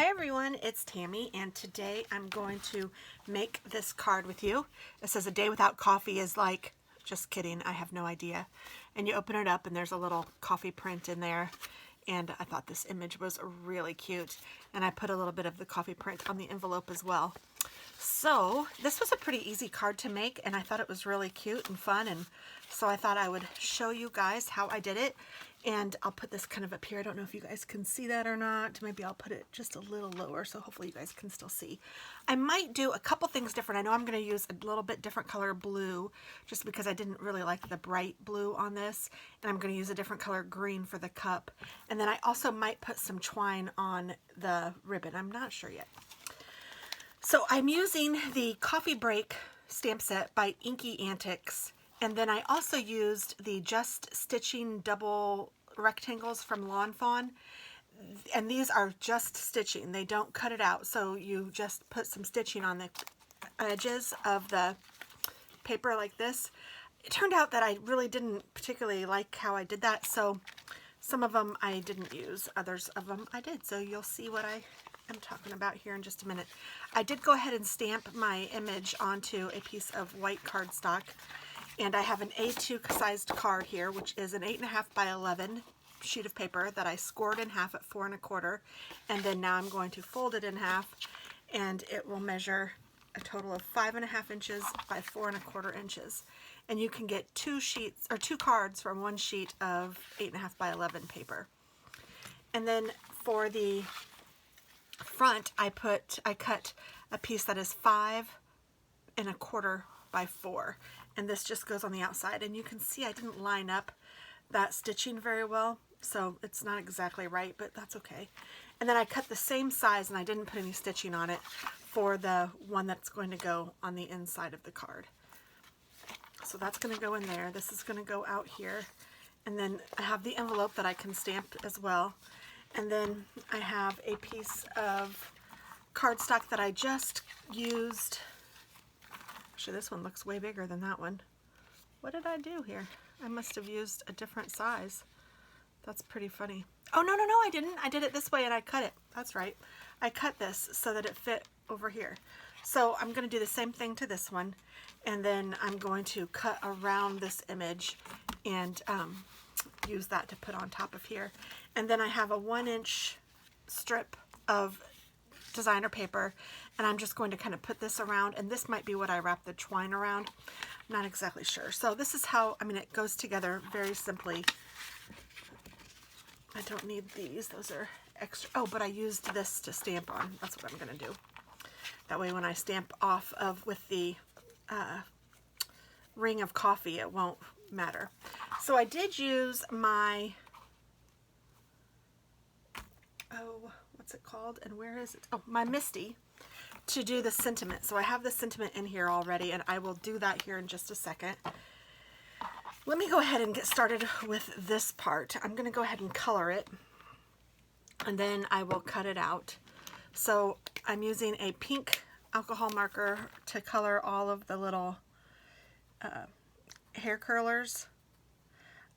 Hi everyone, it's Tammy, and today I'm going to make this card with you. It says a day without coffee is like, just kidding, I have no idea. And you open it up and there's a little coffee print in there, and I thought this image was really cute, and I put a little bit of the coffee print on the envelope as well. So this was a pretty easy card to make, and I thought it was really cute and fun, and so I thought I would show you guys how I did it. And I'll put this kind of up here. I don't know if you guys can see that or not. Maybe I'll put it just a little lower so hopefully you guys can still see. I might do a couple things different. I know I'm going to use a little bit different color blue just because I didn't really like the bright blue on this. And I'm going to use a different color green for the cup. And then I also might put some twine on the ribbon. I'm not sure yet. So I'm using the Coffee Break stamp set by InkyAntics. And then I also used the Just Stitching double rectangles from Lawn Fawn. And these are just stitching. They don't cut it out. So you just put some stitching on the edges of the paper like this. It turned out that I really didn't particularly like how I did that. So some of them I didn't use. Others of them I did. So you'll see what I am talking about here in just a minute. I did go ahead and stamp my image onto a piece of white cardstock. And I have an A2 sized card here, which is an 8.5 by 11 sheet of paper that I scored in half at 4 1/4. And then now I'm going to fold it in half, and it will measure a total of 5.5 inches by 4 1/4 inches. And you can get two cards from one sheet of 8.5 by 11 paper. And then for the front, I cut a piece that is 5 1/4 by 4. And this just goes on the outside, and you can see I didn't line up that stitching very well, so it's not exactly right, but that's okay. And then I cut the same size, and I didn't put any stitching on it for the one that's going to go on the inside of the card. So that's going to go in there. This is going to go out here, and then I have the envelope that I can stamp as well. And then I have a piece of cardstock that I just used. Actually, this one looks way bigger than that one. What did I do here? I must have used a different size. That's pretty funny. Oh, no, I didn't. I did it this way and I cut it. That's right. I cut this so that it fit over here. So I'm going to do the same thing to this one. And then I'm going to cut around this image and use that to put on top of here. And then I have a 1-inch strip of designer paper, and I'm just going to kind of put this around, and this might be what I wrap the twine around. I'm not exactly sure. So this is how, it goes together very simply. I don't need these. Those are extra. Oh, but I used this to stamp on. That's what I'm going to do. That way when I stamp off with the ring of coffee, it won't matter. So I did use my, what's it called, and where is it? Oh, my Misty, to do the sentiment. So I have the sentiment in here already, and I will do that here in just a second. Let me go ahead and get started with this part. I'm going to go ahead and color it, and then I will cut it out. So I'm using a pink alcohol marker to color all of the little hair curlers.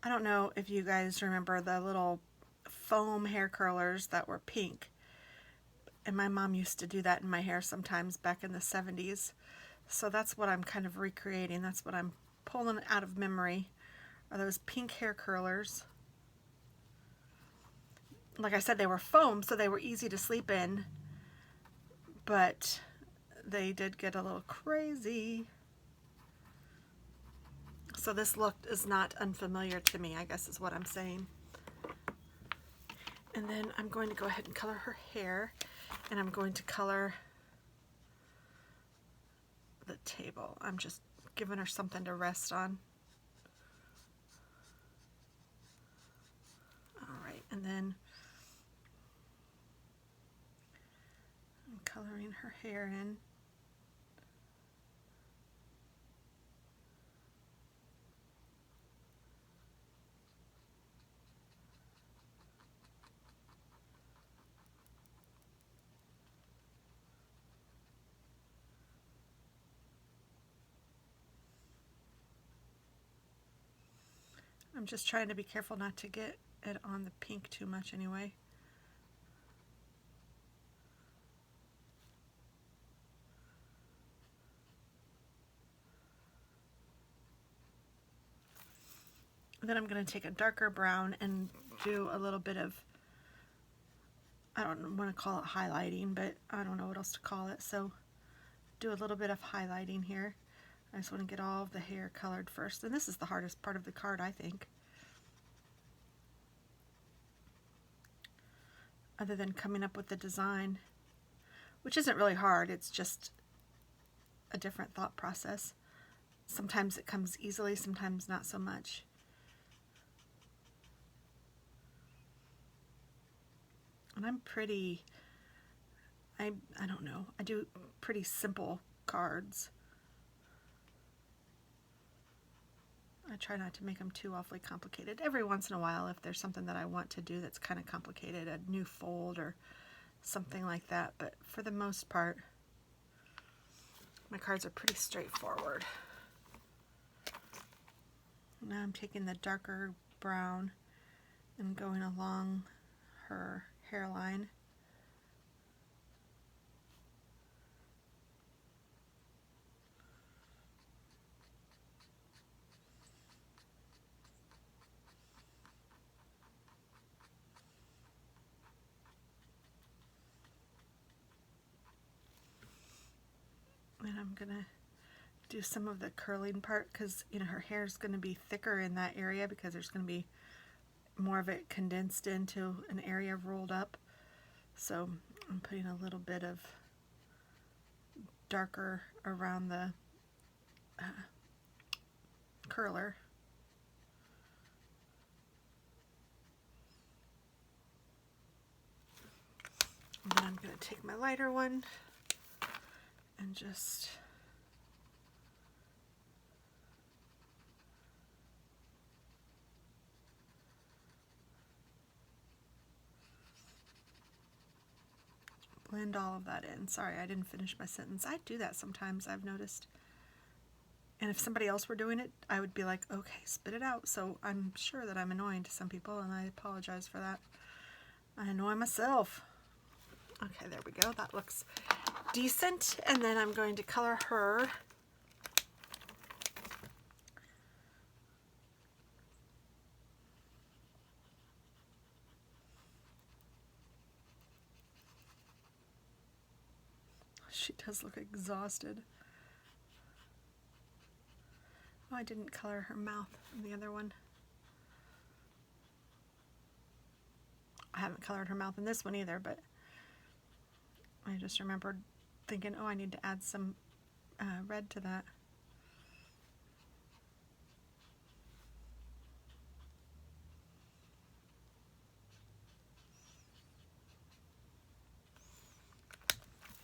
I don't know if you guys remember the little foam hair curlers that were pink. And my mom used to do that in my hair sometimes back in the 70s. So that's what I'm kind of recreating. That's what I'm pulling out of memory, are those pink hair curlers. Like I said, they were foam, so they were easy to sleep in. But they did get a little crazy. So this look is not unfamiliar to me, I guess is what I'm saying. And then I'm going to go ahead and color her hair, and I'm going to color the table. I'm just giving her something to rest on. All right, and then I'm coloring her hair in. I'm just trying to be careful not to get it on the pink too much anyway. Then I'm going to take a darker brown and do a little bit of, I don't want to call it highlighting, but I don't know what else to call it. So do a little bit of highlighting here. I just want to get all of the hair colored first. And this is the hardest part of the card, I think. Other than coming up with the design, which isn't really hard. It's just a different thought process. Sometimes it comes easily, sometimes not so much. And I'm pretty, I don't know, I do pretty simple cards. I try not to make them too awfully complicated. Every once in a while, if there's something that I want to do that's kind of complicated, a new fold or something like that. But for the most part, my cards are pretty straightforward. Now I'm taking the darker brown and going along her hairline. And I'm gonna do some of the curling part because, you know, her hair is going to be thicker in that area because there's going to be more of it condensed into an area rolled up. So I'm putting a little bit of darker around the curler. And then I'm going to take my lighter one and just blend all of that in. Sorry, I didn't finish my sentence. I do that sometimes, I've noticed. And if somebody else were doing it, I would be like, okay, spit it out. So I'm sure that I'm annoying to some people, and I apologize for that. I annoy myself. Okay, there we go. That looks decent. And then I'm going to color her. She does look exhausted. Oh, I didn't color her mouth in the other one. I haven't colored her mouth in this one either, but I just remembered thinking, oh, I need to add some red to that.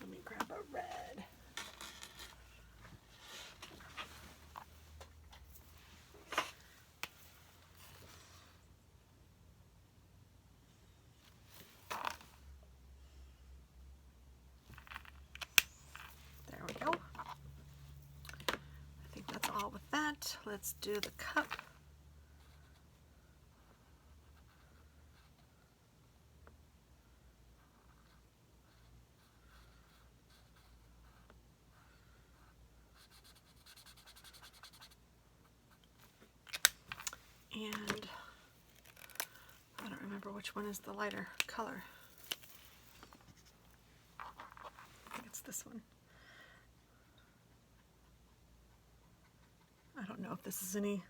Let me grab a red. There we go. I think that's all with that. Let's do the cup. And I don't remember which one is the lighter color. I think it's this one. I don't know if this is any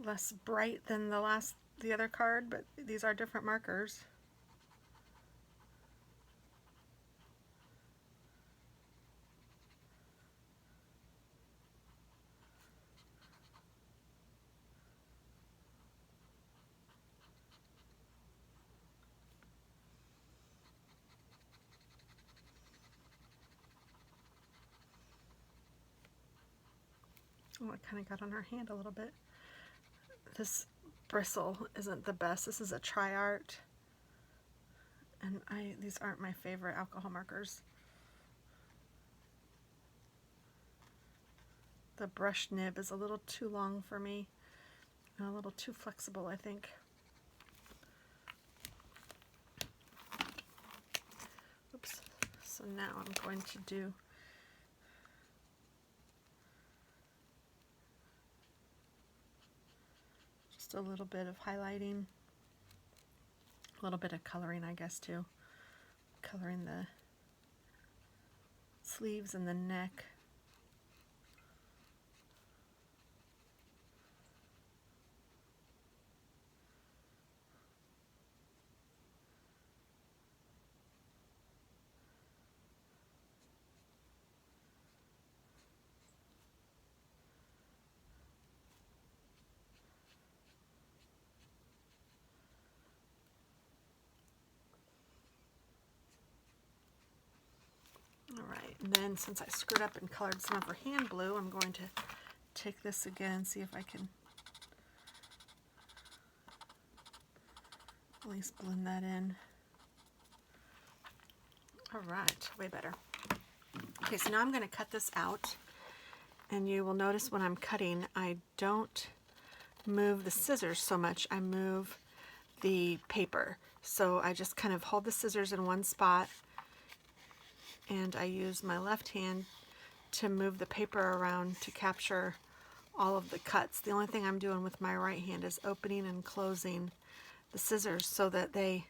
less bright than the other card, but these are different markers. Oh, it kind of got on her hand a little bit. This bristle isn't the best. This is a Tri-Art. And these aren't my favorite alcohol markers. The brush nib is a little too long for me. And a little too flexible, I think. Oops. So now I'm going to do Just a little bit of highlighting, a little bit of coloring, I guess, too. Coloring the sleeves and the neck. Alright, and then since I screwed up and colored some of her hand blue, I'm going to take this again and see if I can at least blend that in. Alright, way better. Okay, so now I'm going to cut this out, and you will notice when I'm cutting, I don't move the scissors so much, I move the paper. So I just kind of hold the scissors in one spot, and I use my left hand to move the paper around to capture all of the cuts. The only thing I'm doing with my right hand is opening and closing the scissors so that they,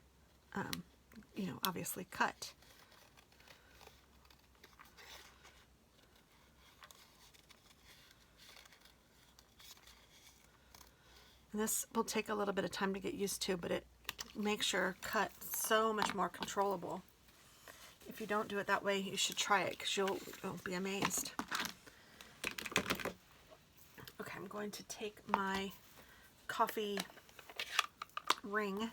you know, obviously cut. And this will take a little bit of time to get used to, but it makes your cut so much more controllable. If you don't do it that way, you should try it because you'll be amazed. Okay, I'm going to take my coffee ring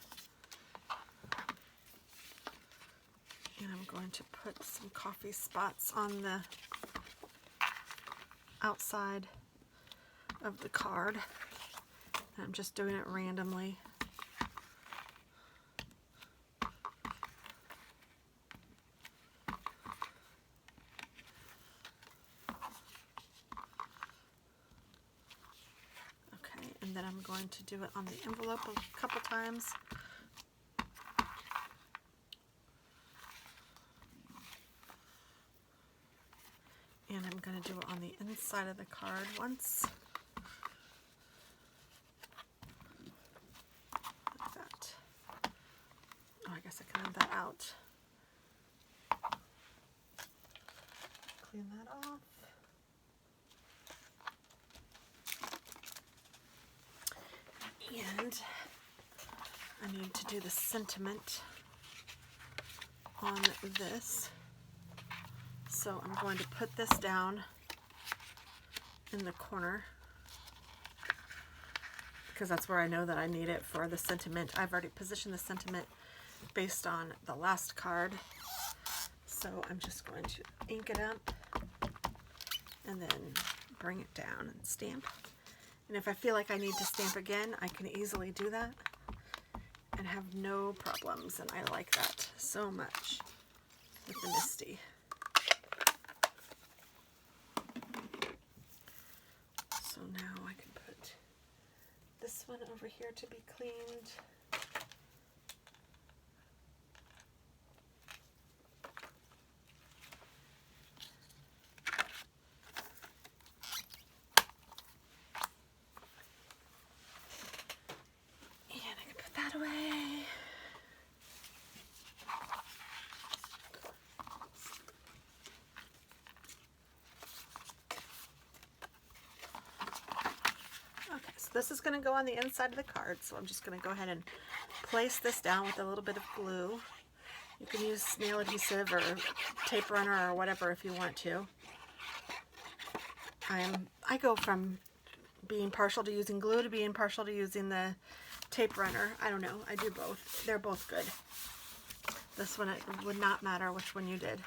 and I'm going to put some coffee spots on the outside of the card. I'm just doing it randomly. Okay, and then I'm going to do it on the envelope a couple times. And I'm going to do it on the inside of the card once. Like that. Oh, I guess I can leave that out. Clean that off. And I need to do the sentiment on this. So I'm going to put this down in the corner because that's where I know that I need it for the sentiment. I've already positioned the sentiment based on the last card. So I'm just going to ink it up and then bring it down and stamp. And if I feel like I need to stamp again, I can easily do that and have no problems. And I like that so much with the Misty. So now I can put this one over here to be cleaned. And I can put that away. This is going to go on the inside of the card, so I'm just going to go ahead and place this down with a little bit of glue. You can use nail adhesive or tape runner or whatever if you want to. I go from being partial to using glue to being partial to using the tape runner. I don't know. I do both. They're both good. This one, it would not matter which one you did.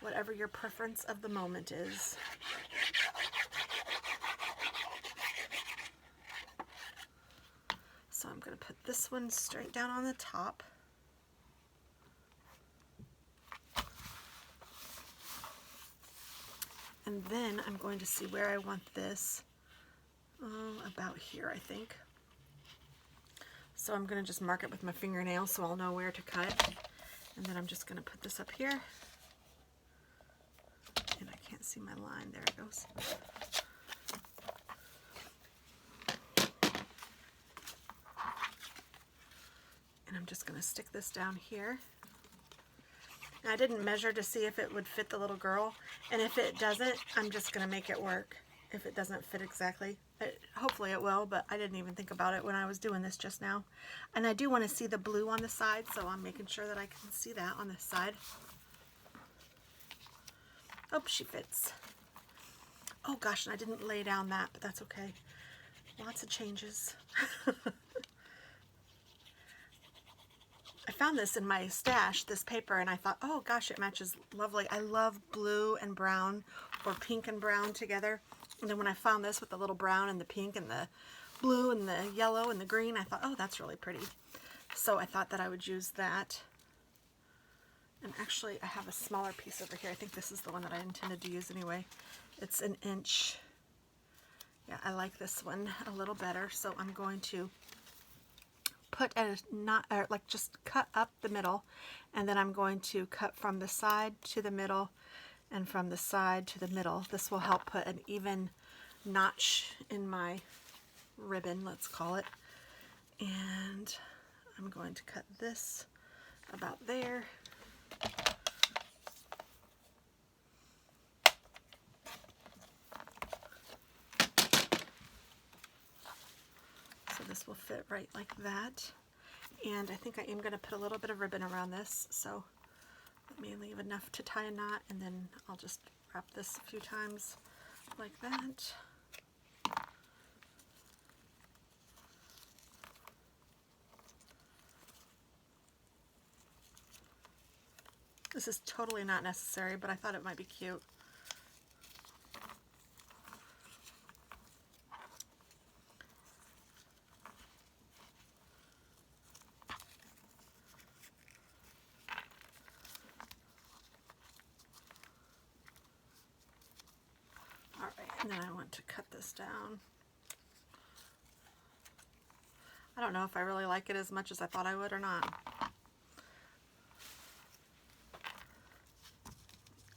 Whatever your preference of the moment is. So I'm going to put this one straight down on the top. And then I'm going to see where I want this. About here, I think. So I'm going to just mark it with my fingernail so I'll know where to cut. And then I'm just going to put this up here. And I can't see my line. There it goes. I'm just going to stick this down here. And I didn't measure to see if it would fit the little girl, and if it doesn't, I'm just going to make it work. If it doesn't fit exactly, hopefully it will, but I didn't even think about it when I was doing this just now. And I do want to see the blue on the side, so I'm making sure that I can see that on this side. Oh, she fits. Oh gosh, and I didn't lay down that, but that's okay. Lots of changes. I found this in my stash, this paper, and I thought, oh gosh, it matches lovely. I love blue and brown, or pink and brown together. And then when I found this with the little brown and the pink and the blue and the yellow and the green, I thought, oh, that's really pretty. So I thought that I would use that. And actually, I have a smaller piece over here. I think this is the one that I intended to use anyway. It's an inch. Yeah, I like this one a little better. So I'm going to put just cut up the middle, and then I'm going to cut from the side to the middle and from the side to the middle. This will help put an even notch in my ribbon, let's call it. And I'm going to cut this about there. So this will fit right like that. And I think I am going to put a little bit of ribbon around this, so let me leave enough to tie a knot, and then I'll just wrap this a few times like that. This is totally not necessary, but I thought it might be cute. And then I want to cut this down. I don't know if I really like it as much as I thought I would or not.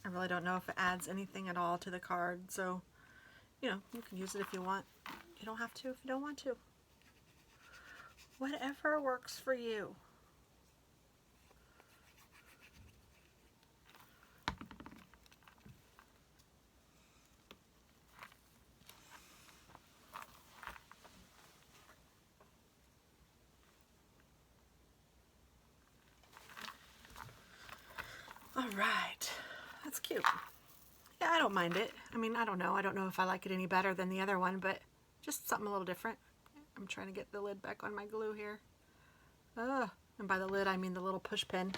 I really don't know if it adds anything at all to the card, so, you know, you can use it if you want. You don't have to if you don't want to. Whatever works for you. All right, that's cute. Yeah, I don't mind it. I mean, I don't know if I like it any better than the other one, but just something a little different. I'm trying to get the lid back on my glue here. And by the lid, I mean the little push pin.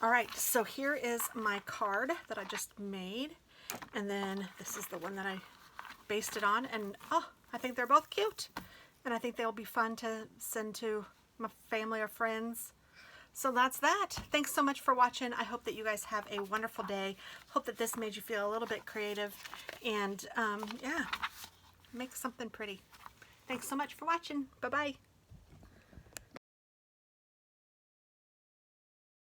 All right, so here is my card that I just made. And then this is the one that I based it on. And oh, I think they're both cute. And I think they'll be fun to send to my family or friends. So that's that. Thanks so much for watching. I hope that you guys have a wonderful day. Hope that this made you feel a little bit creative. And yeah, make something pretty. Thanks so much for watching. Bye-bye.